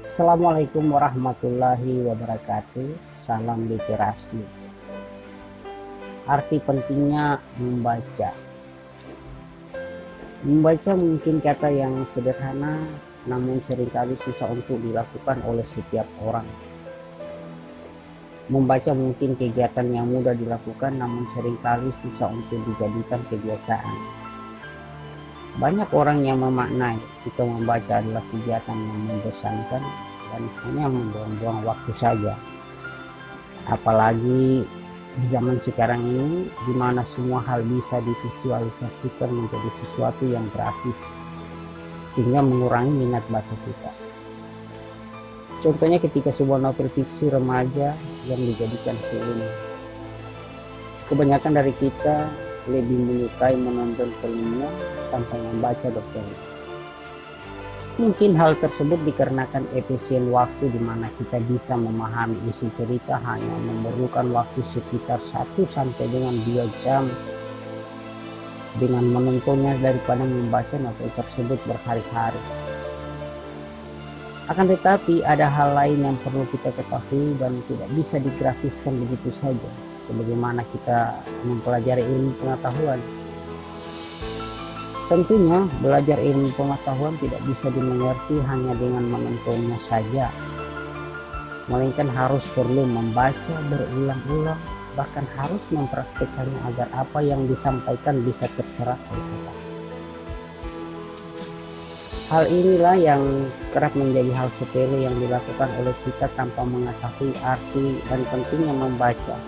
Assalamualaikum warahmatullahi wabarakatuh. Salam literasi. Arti pentingnya membaca. Membaca mungkin kata yang sederhana, namun seringkali susah untuk dilakukan oleh setiap orang. Membaca mungkin kegiatan yang mudah dilakukan, namun seringkali susah untuk dijadikan kebiasaan. Banyak orang yang memaknai jika membaca adalah kegiatan yang membosankan dan hanya membuang-buang waktu saja. Apalagi di zaman sekarang ini, di mana semua hal bisa divisualisasikan menjadi sesuatu yang grafis, sehingga mengurangi minat baca kita. Contohnya ketika sebuah novel fiksi remaja yang dijadikan film. Kebanyakan dari kita lebih menyukai menonton filmnya tanpa membaca dokumen. Mungkin hal tersebut dikarenakan efisien waktu di mana kita bisa memahami isi cerita hanya memerlukan waktu sekitar 1 sampai dengan 2 jam dengan menontonnya daripada membaca novel tersebut berhari-hari. Akan tetapi ada hal lain yang perlu kita ketahui dan tidak bisa digrafiskan begitu saja, sebagaimana kita mempelajari ilmu pengetahuan. Tentunya belajar ilmu pengetahuan tidak bisa dimengerti hanya dengan menontonnya saja, melainkan harus perlu membaca berulang-ulang, bahkan harus mempraktikkannya agar apa yang disampaikan bisa terserap oleh kita. Hal inilah yang kerap menjadi hal sepele yang dilakukan oleh kita tanpa mengetahui arti dan pentingnya membaca.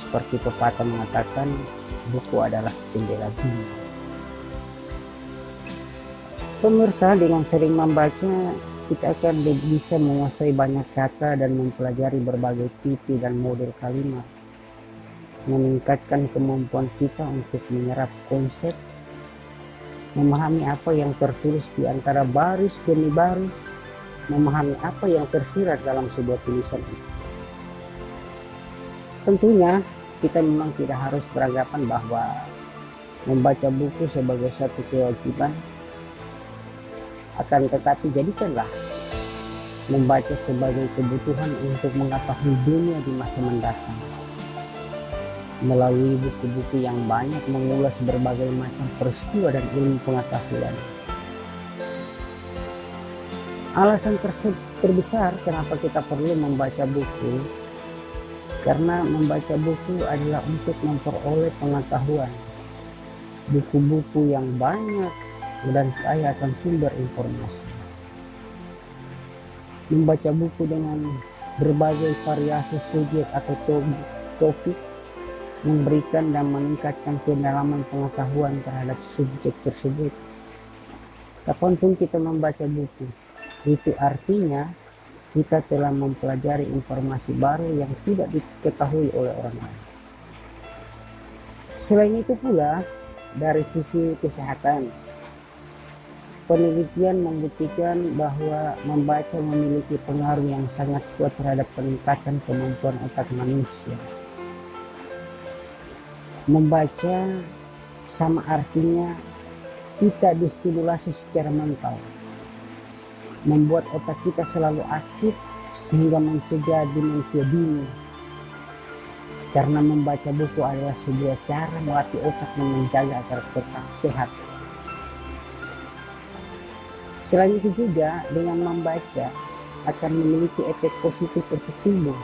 Seperti pepatah mengatakan, buku adalah jendela dunia. Pemirsa, dengan sering membaca, kita akan bisa menguasai banyak kata dan mempelajari berbagai tipe dan model kalimat, meningkatkan kemampuan kita untuk menyerap konsep, memahami apa yang tertulis di antara baris demi baris, memahami apa yang tersirat dalam sebuah tulisan itu. Tentunya kita memang tidak harus beranggapan bahwa membaca buku sebagai satu kewajiban. Akan tetapi jadikanlah membaca sebagai kebutuhan untuk mengetahui dunia di masa mendatang. Melalui buku-buku yang banyak mengulas berbagai macam peristiwa dan ilmu pengetahuan. Alasan terbesar kenapa kita perlu membaca buku, karena membaca buku adalah untuk memperoleh pengetahuan. Buku-buku yang banyak dan kaya akan sumber informasi. Membaca buku dengan berbagai variasi subjek atau topik memberikan dan meningkatkan pendalaman pengetahuan terhadap subjek tersebut. Kapanpun kita membaca buku, itu artinya kita telah mempelajari informasi baru yang tidak diketahui oleh orang lain. Selain itu pula, dari sisi kesehatan, penelitian membuktikan bahwa membaca memiliki pengaruh yang sangat kuat terhadap peningkatan kemampuan otak manusia. Membaca sama artinya kita distimulasi secara mental, membuat otak kita selalu aktif sehingga mencegah demensia dini. Karena membaca buku adalah sebuah cara melatih otak dan menjaga agar tetap sehat. Selain itu juga, dengan membaca akan memiliki efek positif untuk tubuh.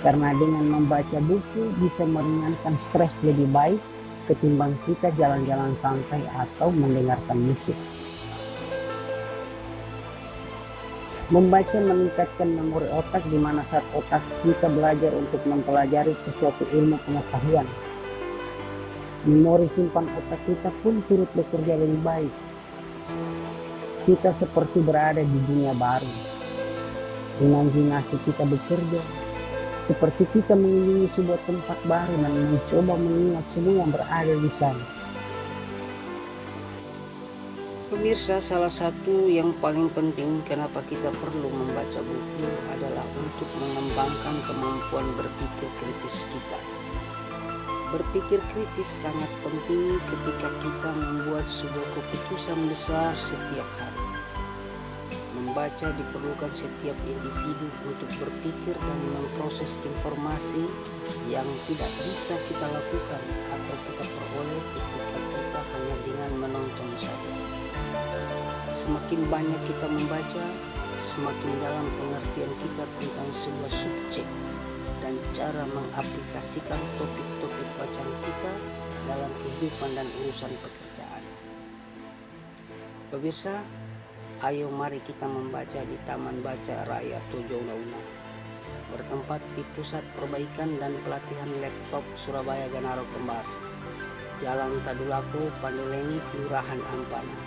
Karena dengan membaca buku bisa meringankan stres lebih baik ketimbang kita jalan-jalan santai atau mendengarkan musik. Membaca meningkatkan memori otak, di mana saat otak kita belajar untuk mempelajari sesuatu ilmu pengetahuan, memori simpan otak kita pun turut bekerja lebih baik. Kita seperti berada di dunia baru. Imajinasi kita bekerja seperti kita mengunjungi sebuah tempat baru dan mencoba mengingat semua yang berada di sana. Pemirsa, salah satu yang paling penting kenapa kita perlu membaca buku adalah untuk mengembangkan kemampuan berpikir kritis kita. Berpikir kritis sangat penting ketika kita membuat sebuah keputusan besar setiap hari. Membaca diperlukan setiap individu untuk berpikir dan memproses informasi yang tidak bisa kita lakukan atau kita peroleh ketika kita hanya dengan menonton saja. Semakin banyak kita membaca, semakin dalam pengertian kita tentang sebuah subjek dan cara mengaplikasikan topik-topik bacaan kita dalam kehidupan dan urusan pekerjaan. Pemirsa, ayo mari kita membaca di Taman Baca Raya Tojo Una, bertempat di Pusat Perbaikan dan Pelatihan Laptop Surabaya Ganaro Kembar, Jalan Tadulako, Pandelengi, Kelurahan Ampana.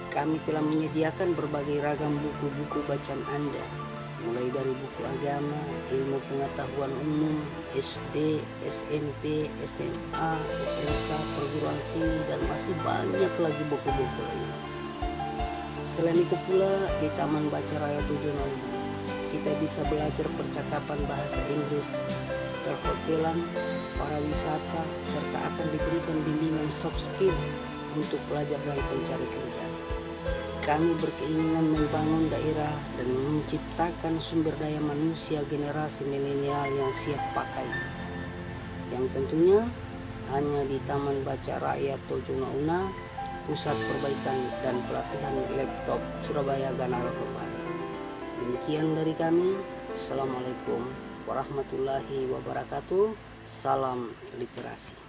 Kami telah menyediakan berbagai ragam buku-buku bacaan Anda, mulai dari buku agama, ilmu pengetahuan umum, SD, SMP, SMA, SMK, perguruan tinggi, dan masih banyak lagi buku-buku lain. Selain itu pula, di Taman Baca Raya Tojo Una, kita bisa belajar percakapan bahasa Inggris, perhotelan, pariwisata, serta akan diberikan bimbingan soft skill untuk pelajar dan pencari kerja. Kami berkeinginan membangun daerah dan menciptakan sumber daya manusia generasi milenial yang siap pakai, yang tentunya hanya di Taman Baca Raya Tojo Una, Pusat Perbaikan dan Pelatihan Laptop Surabaya Ganaro Kembar. Demikian dari kami. Assalamualaikum warahmatullahi wabarakatuh. Salam literasi.